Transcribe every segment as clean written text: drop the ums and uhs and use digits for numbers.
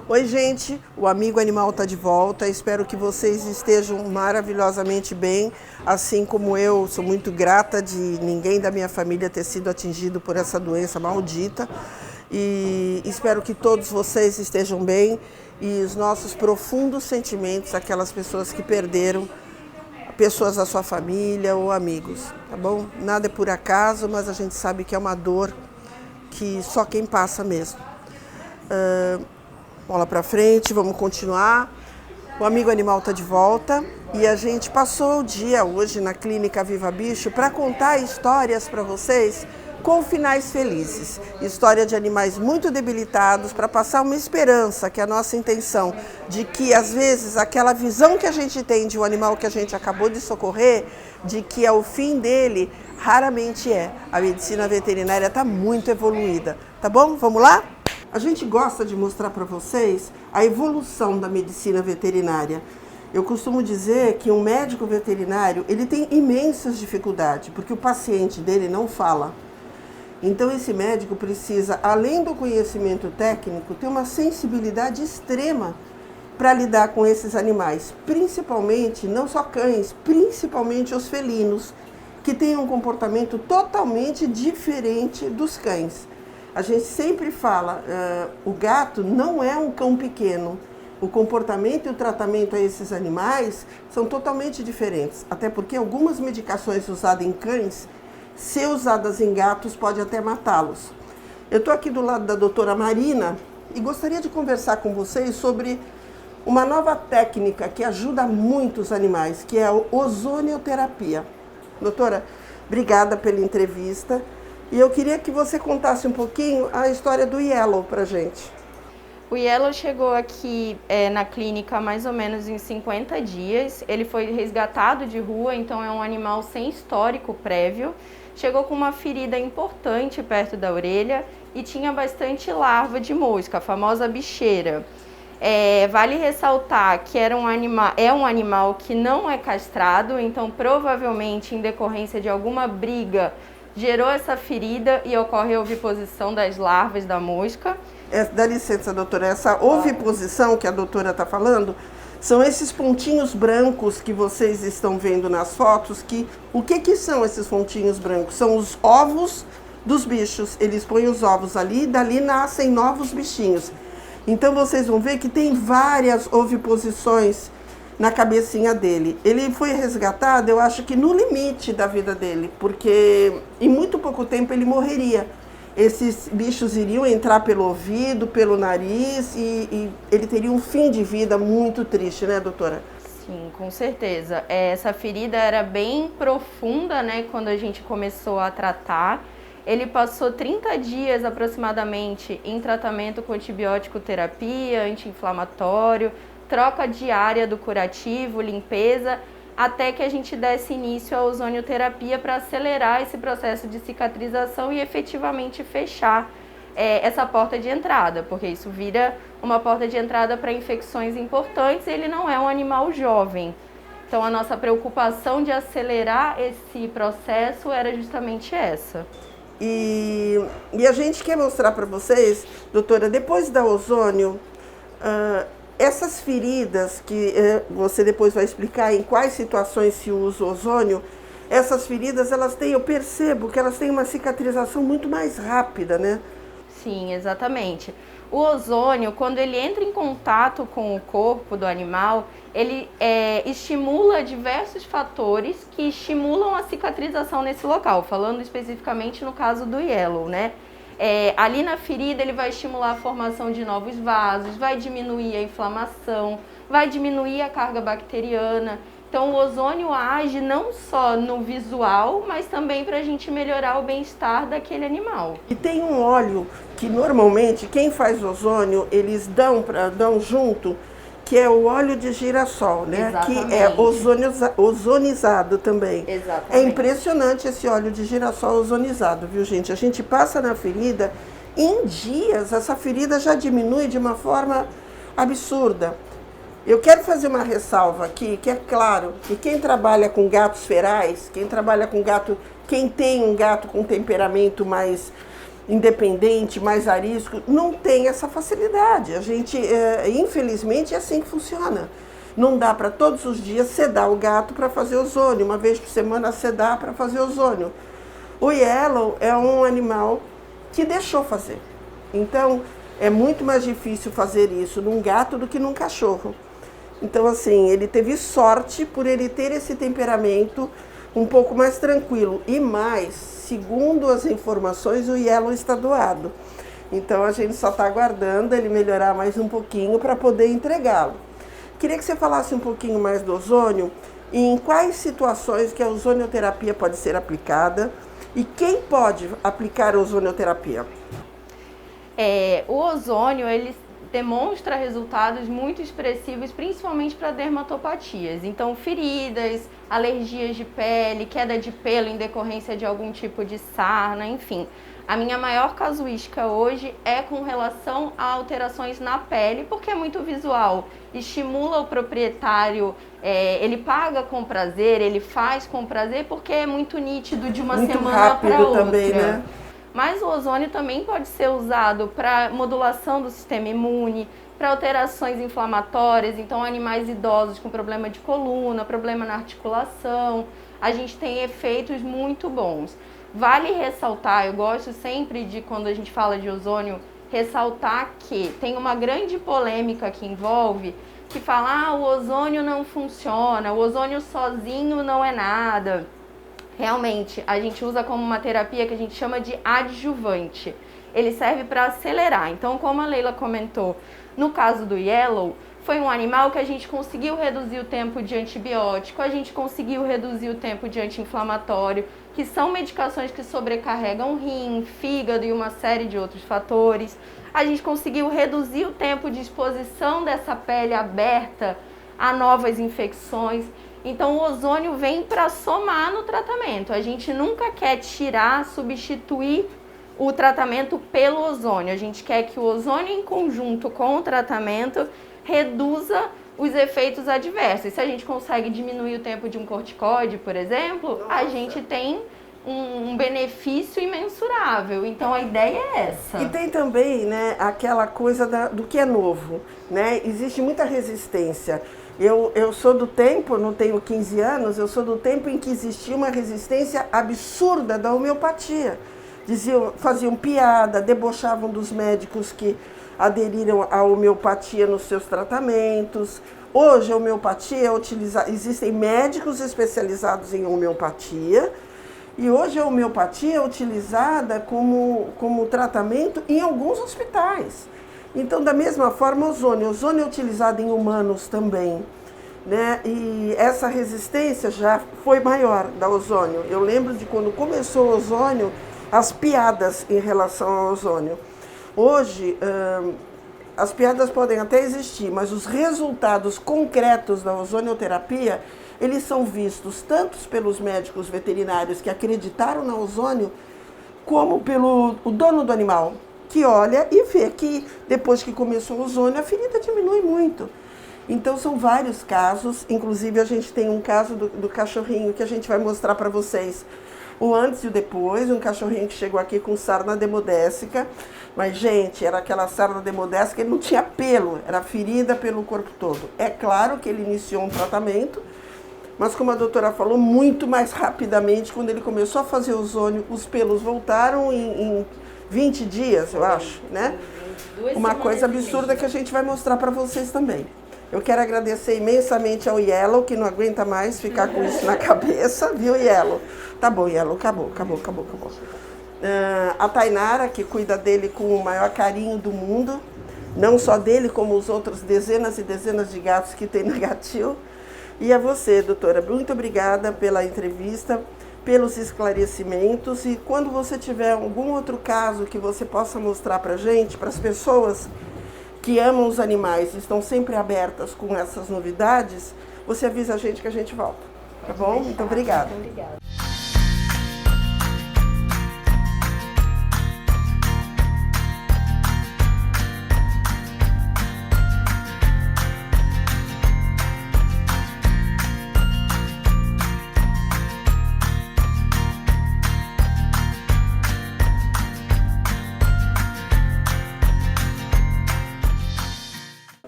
Oi, gente, o Amigo Animal está de volta. Espero que vocês estejam maravilhosamente bem, assim como eu. Sou muito grata de ninguém da minha família ter sido atingido por essa doença maldita. E espero que todos vocês estejam bem e os nossos profundos sentimentos àquelas pessoas que perderam pessoas da sua família ou amigos, tá bom? Nada é por acaso, mas a gente sabe que é uma dor que só quem passa mesmo. Bola pra frente, vamos continuar. O Amigo Animal tá de volta e a gente passou o dia hoje na Clínica Viva Bicho para contar histórias para vocês com finais felizes. História de animais muito debilitados para passar uma esperança, que é a nossa intenção, de que às vezes aquela visão que a gente tem de um animal que a gente acabou de socorrer, de que é o fim dele, raramente é. A medicina veterinária está muito evoluída, tá bom? Vamos lá? A gente gosta de mostrar para vocês a evolução da medicina veterinária. Eu costumo dizer que um médico veterinário, ele tem imensas dificuldades, porque o paciente dele não fala. Então esse médico precisa, além do conhecimento técnico, ter uma sensibilidade extrema para lidar com esses animais, principalmente, não só cães, principalmente os felinos, que têm um comportamento totalmente diferente dos cães. A gente sempre fala, o gato não é um cão pequeno. O comportamento e o tratamento a esses animais são totalmente diferentes. Até porque algumas medicações usadas em cães, se usadas em gatos, pode até matá-los. Eu estou aqui do lado da doutora Marina e gostaria de conversar com vocês sobre uma nova técnica que ajuda muito os animais, que é a ozonioterapia. Doutora, obrigada pela entrevista. E eu queria que você contasse um pouquinho a história do Yellow pra gente. O Yellow chegou aqui na clínica mais ou menos em 50 dias. Ele foi resgatado de rua, então é um animal sem histórico prévio. Chegou com uma ferida importante perto da orelha e tinha bastante larva de mosca, a famosa bicheira. Vale ressaltar que é um animal que não é castrado, então provavelmente em decorrência de alguma briga gerou essa ferida e ocorre a oviposição das larvas da mosca. Dá licença, doutora, essa oviposição que a doutora está falando, são esses pontinhos brancos que vocês estão vendo nas fotos, o que são esses pontinhos brancos? São os ovos dos bichos, eles põem os ovos ali e dali nascem novos bichinhos. Então vocês vão ver que tem várias oviposições na cabecinha dele. Ele foi resgatado, eu acho que no limite da vida dele, porque em muito pouco tempo ele morreria. Esses bichos iriam entrar pelo ouvido, pelo nariz e ele teria um fim de vida muito triste, né, doutora? Sim, com certeza. Essa ferida era bem profunda, né, quando a gente começou a tratar. Ele passou 30 dias aproximadamente em tratamento com antibiótico terapia, anti-inflamatório, troca diária do curativo, limpeza, até que a gente desse início à ozonioterapia para acelerar esse processo de cicatrização e efetivamente fechar essa porta de entrada, porque isso vira uma porta de entrada para infecções importantes e ele não é um animal jovem. Então a nossa preocupação de acelerar esse processo era justamente essa. E a gente quer mostrar para vocês, doutora, depois da ozônio, essas feridas que você depois vai explicar em quais situações se usa o ozônio, essas feridas, eu percebo que elas têm uma cicatrização muito mais rápida, né? Sim, exatamente. O ozônio, quando ele entra em contato com o corpo do animal, ele estimula diversos fatores que estimulam a cicatrização nesse local, falando especificamente no caso do Yellow, né? Ali na ferida ele vai estimular a formação de novos vasos, vai diminuir a inflamação, vai diminuir a carga bacteriana. Então o ozônio age não só no visual, mas também para a gente melhorar o bem-estar daquele animal. E tem um óleo que normalmente quem faz ozônio, eles dão junto, que é o óleo de girassol, né? Exatamente. Que é ozonizado também. Exatamente. É impressionante esse óleo de girassol ozonizado, viu, gente? A gente passa na ferida, em dias essa ferida já diminui de uma forma absurda. Eu quero fazer uma ressalva aqui, que é claro que quem trabalha com gatos ferais, quem tem um gato com temperamento mais independente, mais arisco, não tem essa facilidade. A gente, infelizmente, é assim que funciona. Não dá para todos os dias sedar o gato para fazer ozônio, uma vez por semana sedar para fazer ozônio. O Yellow é um animal que deixou fazer. Então, é muito mais difícil fazer isso num gato do que num cachorro. Então, assim, ele teve sorte por ele ter esse temperamento um pouco mais tranquilo. E mais, segundo as informações, o Yellow está doado. Então, a gente só está aguardando ele melhorar mais um pouquinho para poder entregá-lo. Queria que você falasse um pouquinho mais do ozônio e em quais situações que a ozonioterapia pode ser aplicada e quem pode aplicar a ozonioterapia. O ozônio, ele demonstra resultados muito expressivos, principalmente para dermatopatias. Então, feridas, alergias de pele, queda de pelo em decorrência de algum tipo de sarna, enfim. A minha maior casuística hoje é com relação a alterações na pele, porque é muito visual. Estimula o proprietário, ele paga com prazer, ele faz com prazer, porque é muito nítido de uma muito semana para outra. Também, né? Mas o ozônio também pode ser usado para modulação do sistema imune, para alterações inflamatórias, então animais idosos com problema de coluna, problema na articulação, a gente tem efeitos muito bons. Vale ressaltar, eu gosto sempre de, quando a gente fala de ozônio, ressaltar que tem uma grande polêmica que envolve, que fala, o ozônio não funciona, o ozônio sozinho não é nada. Realmente, a gente usa como uma terapia que a gente chama de adjuvante. Ele serve para acelerar. Então, como a Leila comentou, no caso do Yellow, foi um animal que a gente conseguiu reduzir o tempo de antibiótico, a gente conseguiu reduzir o tempo de anti-inflamatório, que são medicações que sobrecarregam rim, fígado e uma série de outros fatores. A gente conseguiu reduzir o tempo de exposição dessa pele aberta a novas infecções. Então, o ozônio vem para somar no tratamento. A gente nunca quer tirar, substituir o tratamento pelo ozônio. A gente quer que o ozônio, em conjunto com o tratamento, reduza os efeitos adversos. Se a gente consegue diminuir o tempo de um corticoide, por exemplo, a gente tem um benefício imensurável. Então, a ideia é essa. E tem também, né, aquela coisa do que é novo, né? Existe muita resistência. Eu sou do tempo, não tenho 15 anos, eu sou do tempo em que existia uma resistência absurda da homeopatia. Faziam piada, debochavam dos médicos que aderiram à homeopatia nos seus tratamentos. Hoje a homeopatia é utilizada, existem médicos especializados em homeopatia, e hoje a homeopatia é utilizada como tratamento em alguns hospitais. Então, da mesma forma, o ozônio é utilizado em humanos também, né? E essa resistência já foi maior da ozônio. Eu lembro de quando começou o ozônio, as piadas em relação ao ozônio. Hoje, as piadas podem até existir, mas os resultados concretos da ozonioterapia, eles são vistos tanto pelos médicos veterinários que acreditaram na ozônio, como pelo dono do animal, que olha e vê que depois que começou o ozônio, a ferida diminui muito. Então são vários casos, inclusive a gente tem um caso do cachorrinho que a gente vai mostrar para vocês. O antes e o depois, um cachorrinho que chegou aqui com sarna demodécica, mas gente, era aquela sarna demodécica, ele não tinha pelo, era ferida pelo corpo todo. É claro que ele iniciou um tratamento, mas como a doutora falou, muito mais rapidamente, quando ele começou a fazer o ozônio, os pelos voltaram em 20 dias, eu acho, né? Uma coisa absurda que a gente vai mostrar para vocês também. Eu quero agradecer imensamente ao Yellow, que não aguenta mais ficar com isso na cabeça, viu, Yellow? Tá bom, Yellow, acabou. A Tainara, que cuida dele com o maior carinho do mundo, não só dele, como os outros dezenas e dezenas de gatos que tem no Gatil. E a você, doutora, muito obrigada pela entrevista, pelos esclarecimentos, e quando você tiver algum outro caso que você possa mostrar pra gente, para as pessoas que amam os animais, estão sempre abertas com essas novidades, você avisa a gente que a gente volta, tá bom? Muito obrigada. Muito obrigada.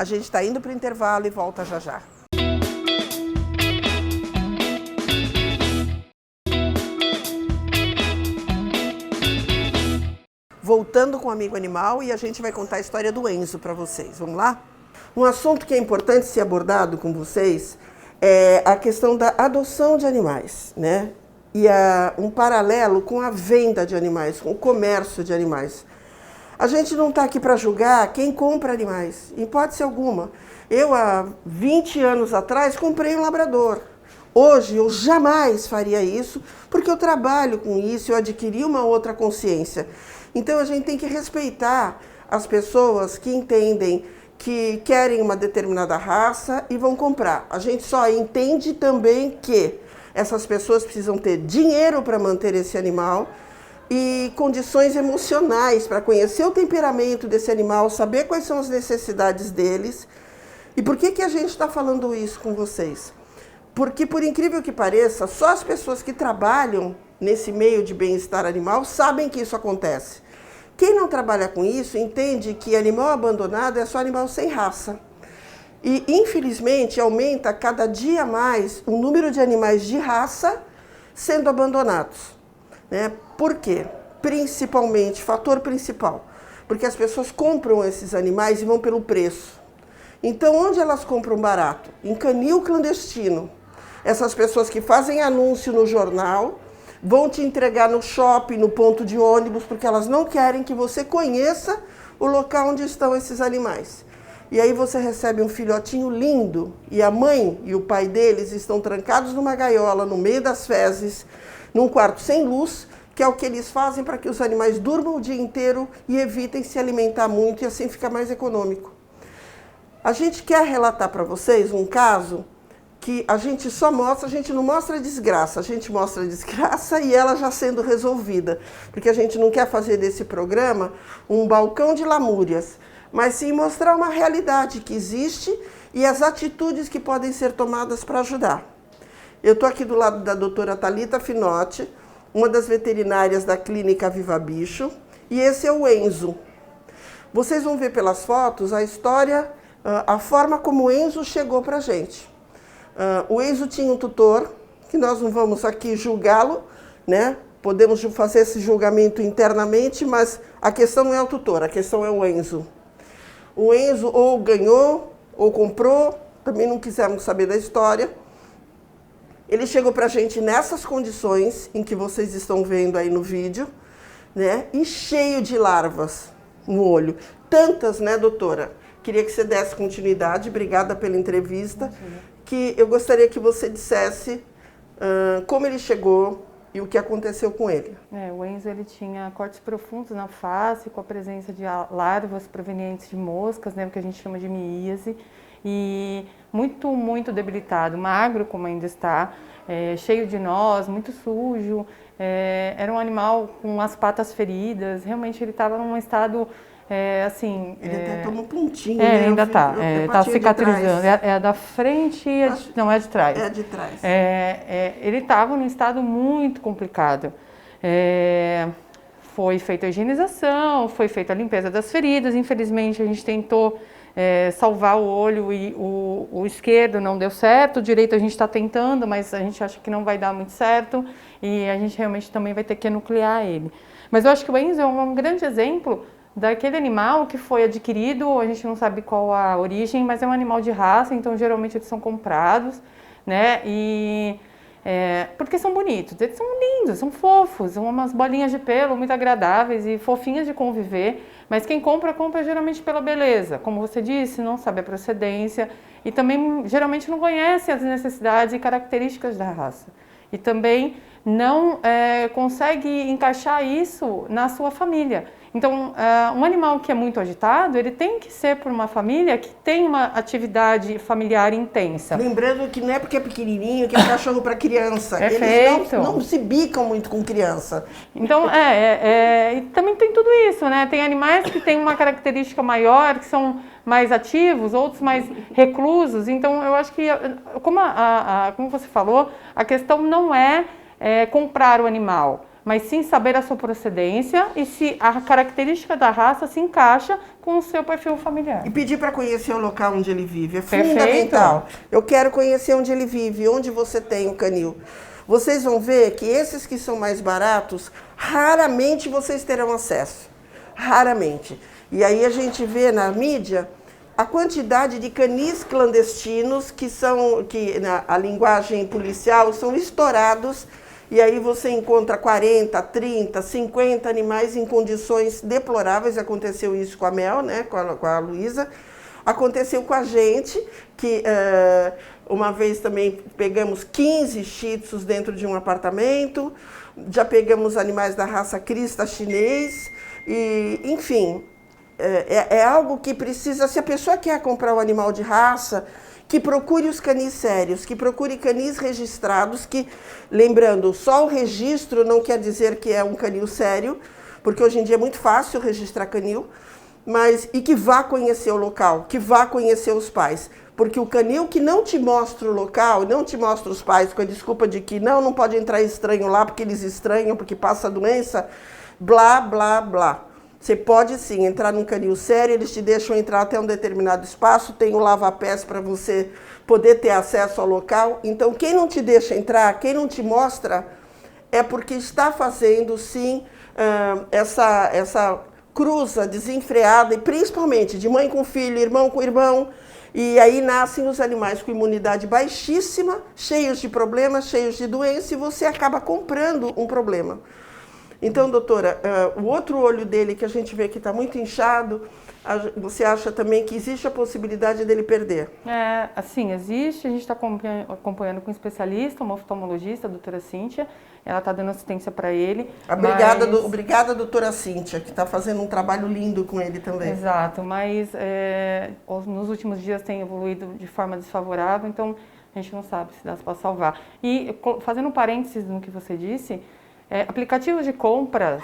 A gente está indo para o intervalo e volta já já. Voltando com o Amigo Animal, e a gente vai contar a história do Enzo para vocês. Vamos lá? Um assunto que é importante ser abordado com vocês é a questão da adoção de animais, né? E um paralelo com a venda de animais, com o comércio de animais. A gente não está aqui para julgar quem compra animais, em hipótese alguma. Eu, há 20 anos atrás, comprei um labrador. Hoje, eu jamais faria isso, porque eu trabalho com isso, eu adquiri uma outra consciência. Então, a gente tem que respeitar as pessoas que entendem que querem uma determinada raça e vão comprar. A gente só entende também que essas pessoas precisam ter dinheiro para manter esse animal e condições emocionais para conhecer o temperamento desse animal, saber quais são as necessidades deles. E por que a gente está falando isso com vocês? Porque, por incrível que pareça, só as pessoas que trabalham nesse meio de bem-estar animal sabem que isso acontece. Quem não trabalha com isso entende que animal abandonado é só animal sem raça. E, infelizmente, aumenta cada dia mais o número de animais de raça sendo abandonados, né? Por quê? Principalmente, fator principal, porque as pessoas compram esses animais e vão pelo preço. Então, onde elas compram barato? Em canil clandestino. Essas pessoas que fazem anúncio no jornal vão te entregar no shopping, no ponto de ônibus, porque elas não querem que você conheça o local onde estão esses animais. E aí você recebe um filhotinho lindo e a mãe e o pai deles estão trancados numa gaiola, no meio das fezes, num quarto sem luz, que é o que eles fazem para que os animais durmam o dia inteiro e evitem se alimentar muito e assim fica mais econômico. A gente quer relatar para vocês um caso que a gente não mostra desgraça, a gente mostra a desgraça e ela já sendo resolvida. Porque a gente não quer fazer desse programa um balcão de lamúrias, mas sim mostrar uma realidade que existe e as atitudes que podem ser tomadas para ajudar. Eu estou aqui do lado da doutora Thalita Finotti, uma das veterinárias da clínica Viva Bicho, e esse é o Enzo. Vocês vão ver pelas fotos a história, a forma como o Enzo chegou para a gente. O Enzo tinha um tutor, que nós não vamos aqui julgá-lo, né? Podemos fazer esse julgamento internamente, mas a questão não é o tutor, a questão é o Enzo. O Enzo ou ganhou, ou comprou, também não quisemos saber da história. Ele chegou para a gente nessas condições em que vocês estão vendo aí no vídeo, né? E cheio de larvas no olho. Tantas, né, doutora? Queria que você desse continuidade, obrigada pela entrevista. Que eu gostaria que você dissesse como ele chegou e o que aconteceu com ele. O Enzo ele tinha cortes profundos na face, com a presença de larvas provenientes de moscas, né, o que a gente chama de miíase, e muito debilitado, magro como ainda está, cheio de nós, muito sujo, era um animal com as patas feridas, realmente ele estava num estado... assim, ele até tomou pontinho, né? Ainda está, está cicatrizando. É a da frente, não, é de trás. É a de trás. Ele estava num estado muito complicado. Foi feita a higienização, foi feita a limpeza das feridas. Infelizmente, a gente tentou salvar o olho e o esquerdo não deu certo. O direito a gente está tentando, mas a gente acha que não vai dar muito certo. E a gente realmente também vai ter que enuclear ele. Mas eu acho que o Enzo é um grande exemplo daquele animal que foi adquirido, a gente não sabe qual a origem, mas é um animal de raça, então geralmente eles são comprados, né? Porque são bonitos, eles são lindos, são fofos, são umas bolinhas de pelo muito agradáveis e fofinhas de conviver, mas quem compra geralmente pela beleza, como você disse, não sabe a procedência e também geralmente não conhece as necessidades e características da raça. E também não consegue encaixar isso na sua família. Então, um animal que é muito agitado, ele tem que ser por uma família que tem uma atividade familiar intensa. Lembrando que não é porque é pequenininho que é cachorro para criança. Perfeito. Eles não se bicam muito com criança. Então, e também tem tudo isso, né? Tem animais que têm uma característica maior, que são mais ativos, outros mais reclusos. Então, eu acho que, como você falou, a questão não é comprar o animal. mas sim saber a sua procedência e se a característica da raça se encaixa com o seu perfil familiar. E pedir para conhecer o local onde ele vive, é Perfeito. fundamental. Eu quero conhecer onde ele vive, onde você tem o canil. Vocês vão ver que esses que são mais baratos, raramente vocês terão acesso. Raramente. E aí a gente vê na mídia a quantidade de canis clandestinos que na linguagem policial são estourados, e aí você encontra 40, 30, 50 animais em condições deploráveis. Aconteceu isso com a Mel, né, com a Luísa. Aconteceu com a gente, que uma vez também pegamos 15 shih tzus dentro de um apartamento, já pegamos animais da raça crista chinês, e, enfim, é algo que precisa, se a pessoa quer comprar um animal de raça, que procure os canis sérios, que procure canis registrados, que, lembrando, só o registro não quer dizer que é um canil sério, porque hoje em dia é muito fácil registrar canil, e que vá conhecer o local, que vá conhecer os pais. Porque o canil que não te mostra o local, não te mostra os pais, com a desculpa de que não pode entrar estranho lá, porque eles estranham, porque passa a doença, blá, blá, blá. Você pode sim entrar num canil sério, eles te deixam entrar até um determinado espaço, tem o lava-pés para você poder ter acesso ao local. Então, quem não te deixa entrar, quem não te mostra, é porque está fazendo sim essa cruza desenfreada, e principalmente de mãe com filho, irmão com irmão, e aí nascem os animais com imunidade baixíssima, cheios de problemas, cheios de doença, e você acaba comprando um problema. Então, doutora, o outro olho dele que a gente vê que está muito inchado, você acha também que existe a possibilidade dele perder? Assim, existe. A gente está acompanhando com um especialista, uma oftalmologista, a doutora Cíntia. Ela está dando assistência para ele. Obrigada, doutora Cíntia, que está fazendo um trabalho lindo com ele também. Exato, mas nos últimos dias tem evoluído de forma desfavorável, então a gente não sabe se dá para salvar. E fazendo um parênteses no que você disse, aplicativos de compras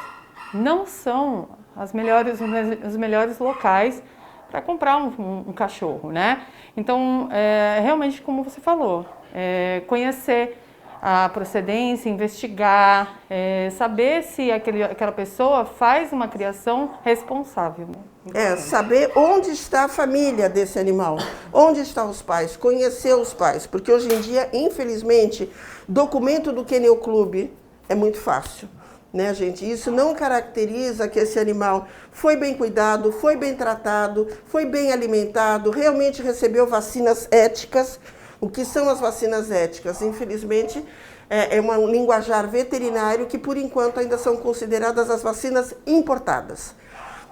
não são os melhores locais para comprar um cachorro, né? Então, realmente, como você falou, conhecer a procedência, investigar, saber se aquela pessoa faz uma criação responsável. Saber onde está a família desse animal, onde estão os pais, conhecer os pais, porque hoje em dia, infelizmente, documento do Kennel Club é muito fácil, né, gente? Isso não caracteriza que esse animal foi bem cuidado, foi bem tratado, foi bem alimentado, realmente recebeu vacinas éticas. O que são as vacinas éticas? Infelizmente, é um linguajar veterinário que, por enquanto, ainda são consideradas as vacinas importadas.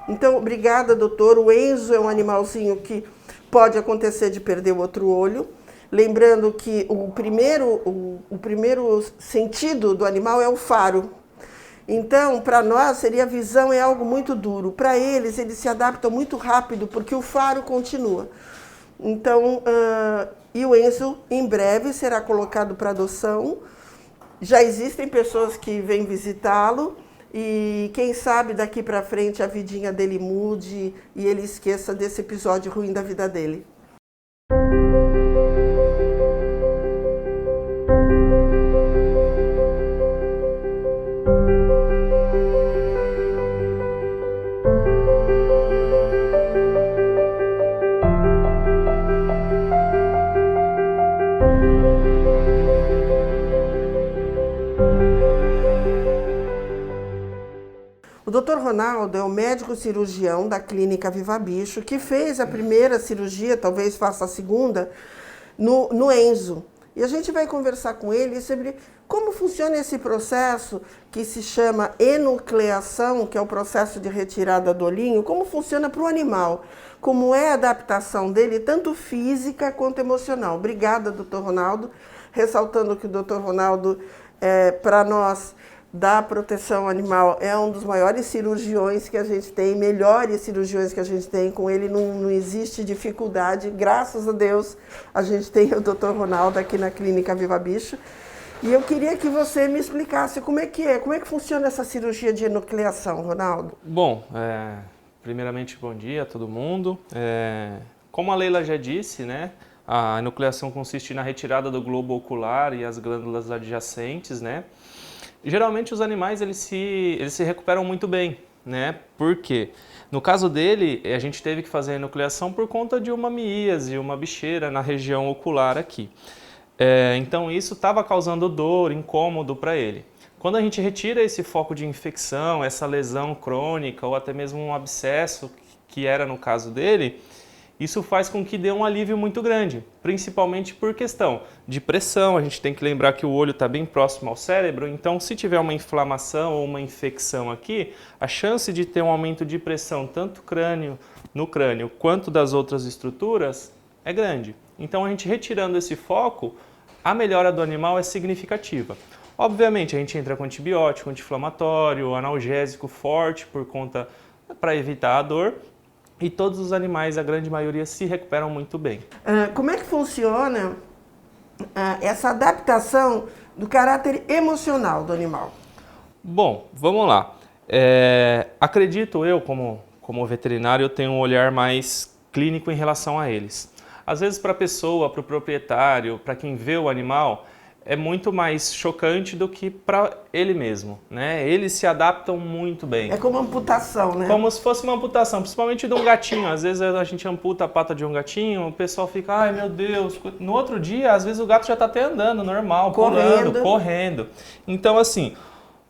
Então, obrigada, doutor. O Enzo é um animalzinho que pode acontecer de perder o outro olho. Lembrando que o primeiro sentido do animal é o faro. Então, para nós, a visão é algo muito duro. Para eles se adaptam muito rápido, porque o faro continua. Então, e o Enzo, em breve, será colocado para adoção. Já existem pessoas que vêm visitá-lo, e quem sabe daqui para frente a vidinha dele mude e ele esqueça desse episódio ruim da vida dele. O Dr. Ronaldo é o médico cirurgião da clínica Viva Bicho, que fez a primeira cirurgia, talvez faça a segunda, no Enzo. E a gente vai conversar com ele sobre como funciona esse processo que se chama enucleação, que é o processo de retirada do olhinho, como funciona para o animal, como é a adaptação dele, tanto física quanto emocional. Obrigada, Dr. Ronaldo, ressaltando que o Dr. Ronaldo, para nós, da proteção animal, é um dos maiores cirurgiões que a gente tem, melhores cirurgiões que a gente tem. Com ele não existe dificuldade, graças a Deus a gente tem o Dr. Ronaldo aqui na clínica Viva Bicho. E eu queria que você me explicasse como é que funciona essa cirurgia de enucleação, Ronaldo. Bom, primeiramente bom dia a todo mundo. Como a Leila já disse, né, a enucleação consiste na retirada do globo ocular e as glândulas adjacentes, né? Geralmente os animais eles se recuperam muito bem, né? Por quê? No caso dele, a gente teve que fazer a enucleação por conta de uma miíase, uma bicheira na região ocular aqui. Então isso estava causando dor, incômodo para ele. Quando a gente retira esse foco de infecção, essa lesão crônica ou até mesmo um abscesso, que era no caso dele, isso faz com que dê um alívio muito grande, principalmente por questão de pressão. A gente tem que lembrar que o olho está bem próximo ao cérebro, então se tiver uma inflamação ou uma infecção aqui, a chance de ter um aumento de pressão tanto no crânio quanto das outras estruturas é grande. Então a gente retirando esse foco, a melhora do animal é significativa. Obviamente a gente entra com antibiótico, anti-inflamatório, analgésico forte para evitar a dor. E todos os animais, a grande maioria, se recuperam muito bem. Como é que funciona essa adaptação do caráter emocional do animal? Bom, vamos lá. Acredito eu, como veterinário, eu tenho um olhar mais clínico em relação a eles. Às vezes para a pessoa, para o proprietário, para quem vê o animal, é muito mais chocante do que para ele mesmo, né? Eles se adaptam muito bem. É como uma amputação, né? Como se fosse uma amputação, principalmente de um gatinho. Às vezes a gente amputa a pata de um gatinho, o pessoal fica, ai meu Deus. No outro dia, às vezes o gato já está até andando normal, pulando, correndo. Então assim,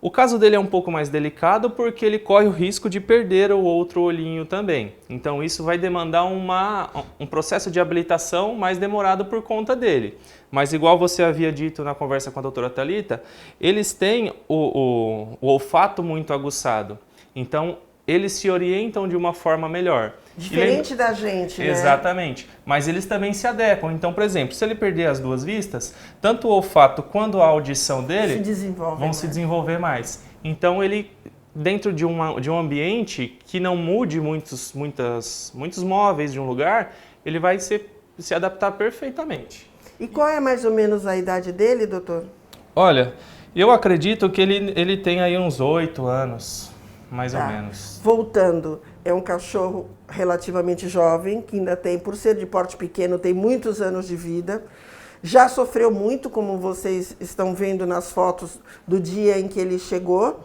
o caso dele é um pouco mais delicado porque ele corre o risco de perder o outro olhinho também. Então isso vai demandar um processo de habilitação mais demorado por conta dele. Mas igual você havia dito na conversa com a doutora Thalita, eles têm o olfato muito aguçado. Então eles se orientam de uma forma melhor. Diferente da gente, né? Exatamente. Mas eles também se adequam. Então, por exemplo, se ele perder as duas vistas, tanto o olfato quanto a audição dele vão se desenvolver mais. Então, ele, dentro de um ambiente que não mude muitos móveis de um lugar, ele vai se adaptar perfeitamente. E qual é mais ou menos a idade dele, doutor? Olha, eu acredito que ele tem aí uns 8 anos. Mais ou menos. Voltando, é um cachorro relativamente jovem, que ainda tem, por ser de porte pequeno, tem muitos anos de vida. Já sofreu muito, como vocês estão vendo nas fotos do dia em que ele chegou.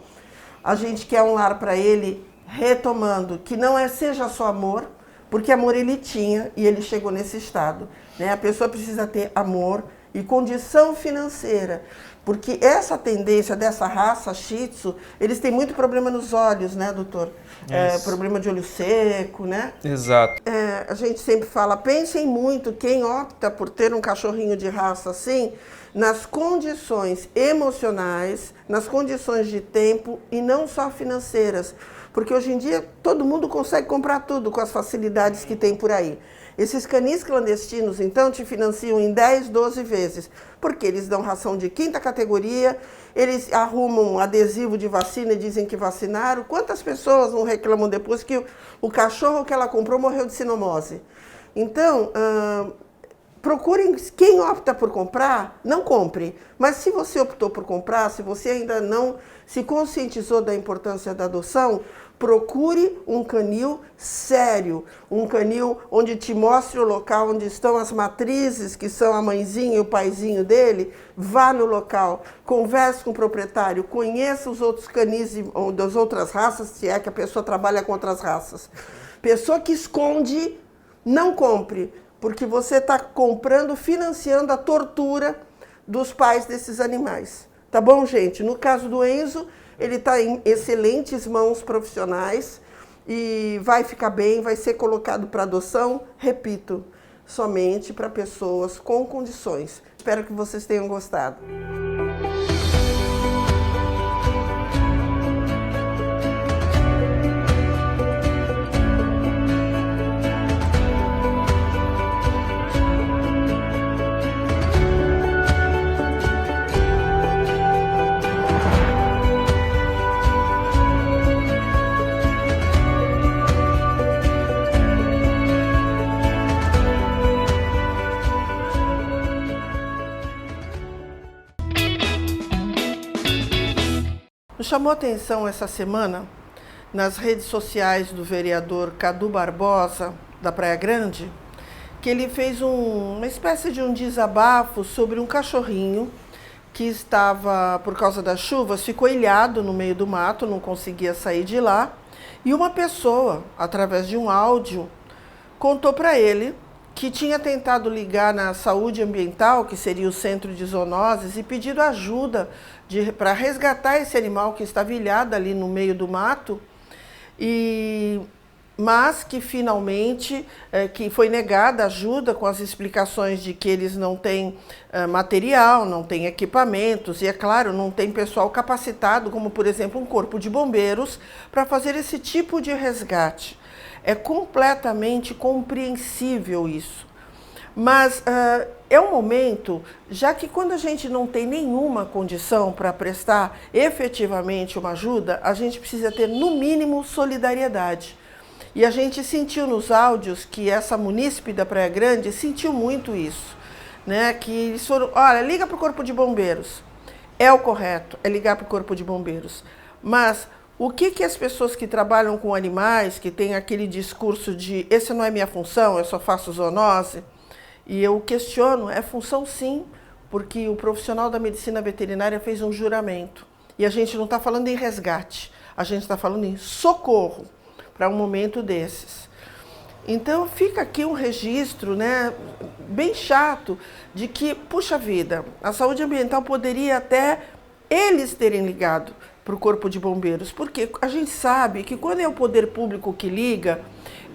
A gente quer um lar para ele, retomando, que não seja só amor, porque amor ele tinha e ele chegou nesse estado, né? A pessoa precisa ter amor e condição financeira. Porque essa tendência dessa raça Shih Tzu, eles têm muito problema nos olhos, né, doutor? Problema de olho seco, né? Exato. A gente sempre fala, pensem muito, quem opta por ter um cachorrinho de raça assim, nas condições emocionais, nas condições de tempo e não só financeiras. Porque hoje em dia todo mundo consegue comprar tudo com as facilidades que tem por aí. Esses canis clandestinos, então, te financiam em 10, 12 vezes, porque eles dão ração de 5ª categoria, eles arrumam adesivo de vacina e dizem que vacinaram. Quantas pessoas não reclamam depois que o cachorro que ela comprou morreu de sinomose? Então, procurem, quem opta por comprar, não compre. Mas se você optou por comprar, se você ainda não se conscientizou da importância da adoção, procure um canil sério, um canil onde te mostre o local onde estão as matrizes, que são a mãezinha e o paizinho dele. Vá no local, converse com o proprietário, conheça os outros canis das outras raças, se é que a pessoa trabalha com outras raças. Pessoa que esconde, não compre, porque você está comprando, financiando a tortura dos pais desses animais. Tá bom, gente? No caso do Enzo, ele está em excelentes mãos profissionais e vai ficar bem, vai ser colocado para adoção, repito, somente para pessoas com condições. Espero que vocês tenham gostado. Nos chamou a atenção essa semana, nas redes sociais do vereador Cadu Barbosa, da Praia Grande, que ele fez uma espécie de um desabafo sobre um cachorrinho que estava, por causa das chuvas, ficou ilhado no meio do mato, não conseguia sair de lá. E uma pessoa, através de um áudio, contou para ele que tinha tentado ligar na saúde ambiental, que seria o centro de zoonoses, e pedido ajuda para resgatar esse animal que estava ilhado ali no meio do mato, mas que finalmente que foi negada ajuda com as explicações de que eles não têm material, não têm equipamentos e, é claro, não tem pessoal capacitado, como por exemplo um corpo de bombeiros, para fazer esse tipo de resgate. É completamente compreensível isso. Mas é um momento, já que quando a gente não tem nenhuma condição para prestar efetivamente uma ajuda, a gente precisa ter no mínimo solidariedade. E a gente sentiu nos áudios que essa munícipe da Praia Grande sentiu muito isso, né? Que eles foram, olha, liga para o Corpo de Bombeiros. É o correto, é ligar para o Corpo de Bombeiros. Mas o que as pessoas que trabalham com animais, que têm aquele discurso de essa não é minha função, eu só faço zoonose, e eu questiono, é função sim, porque o profissional da medicina veterinária fez um juramento. E a gente não está falando em resgate, a gente está falando em socorro para um momento desses. Então fica aqui um registro, né, bem chato, de que, puxa vida, a saúde ambiental poderia até eles terem ligado para o Corpo de Bombeiros, porque a gente sabe que quando é o poder público que liga,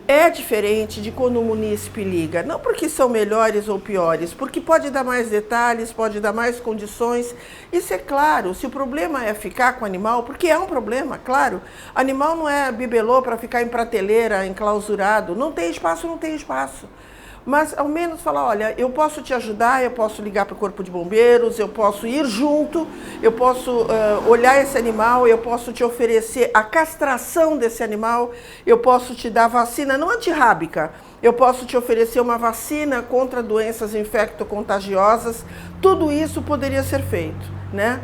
é diferente de quando o munícipe liga, não porque são melhores ou piores, porque pode dar mais detalhes, pode dar mais condições. Isso é claro, se o problema é ficar com o animal, porque é um problema, claro. Animal não é bibelô para ficar em prateleira, enclausurado, não tem espaço, não tem espaço. Mas ao menos falar, olha, eu posso te ajudar, eu posso ligar para o Corpo de Bombeiros, eu posso ir junto, eu posso olhar esse animal, eu posso te oferecer a castração desse animal, eu posso te dar vacina, não antirrábica, eu posso te oferecer uma vacina contra doenças infecto-contagiosas, tudo isso poderia ser feito, né?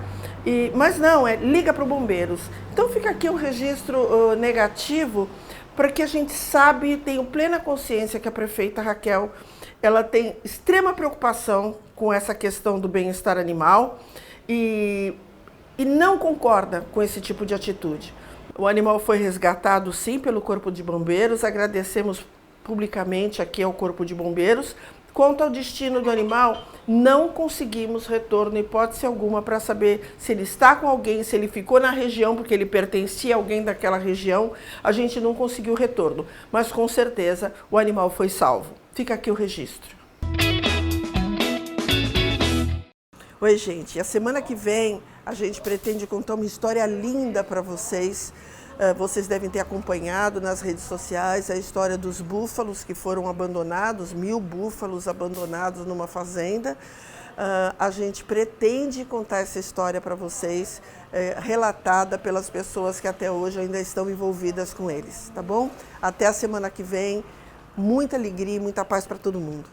Mas não, liga para o Bombeiros. Então fica aqui um registro negativo, para que a gente sabe, tenho plena consciência que a prefeita Raquel, ela tem extrema preocupação com essa questão do bem-estar animal e não concorda com esse tipo de atitude. O animal foi resgatado sim pelo Corpo de Bombeiros, agradecemos publicamente aqui ao Corpo de Bombeiros. Quanto ao destino do animal, não conseguimos retorno, hipótese alguma, para saber se ele está com alguém, se ele ficou na região, porque ele pertencia a alguém daquela região. A gente não conseguiu retorno, mas com certeza o animal foi salvo. Fica aqui o registro. Oi, gente. A semana que vem a gente pretende contar uma história linda para vocês. Vocês devem ter acompanhado nas redes sociais a história dos búfalos que foram abandonados, 1000 búfalos abandonados numa fazenda. A gente pretende contar essa história para vocês, relatada pelas pessoas que até hoje ainda estão envolvidas com eles, tá bom? Até a semana que vem, muita alegria e muita paz para todo mundo.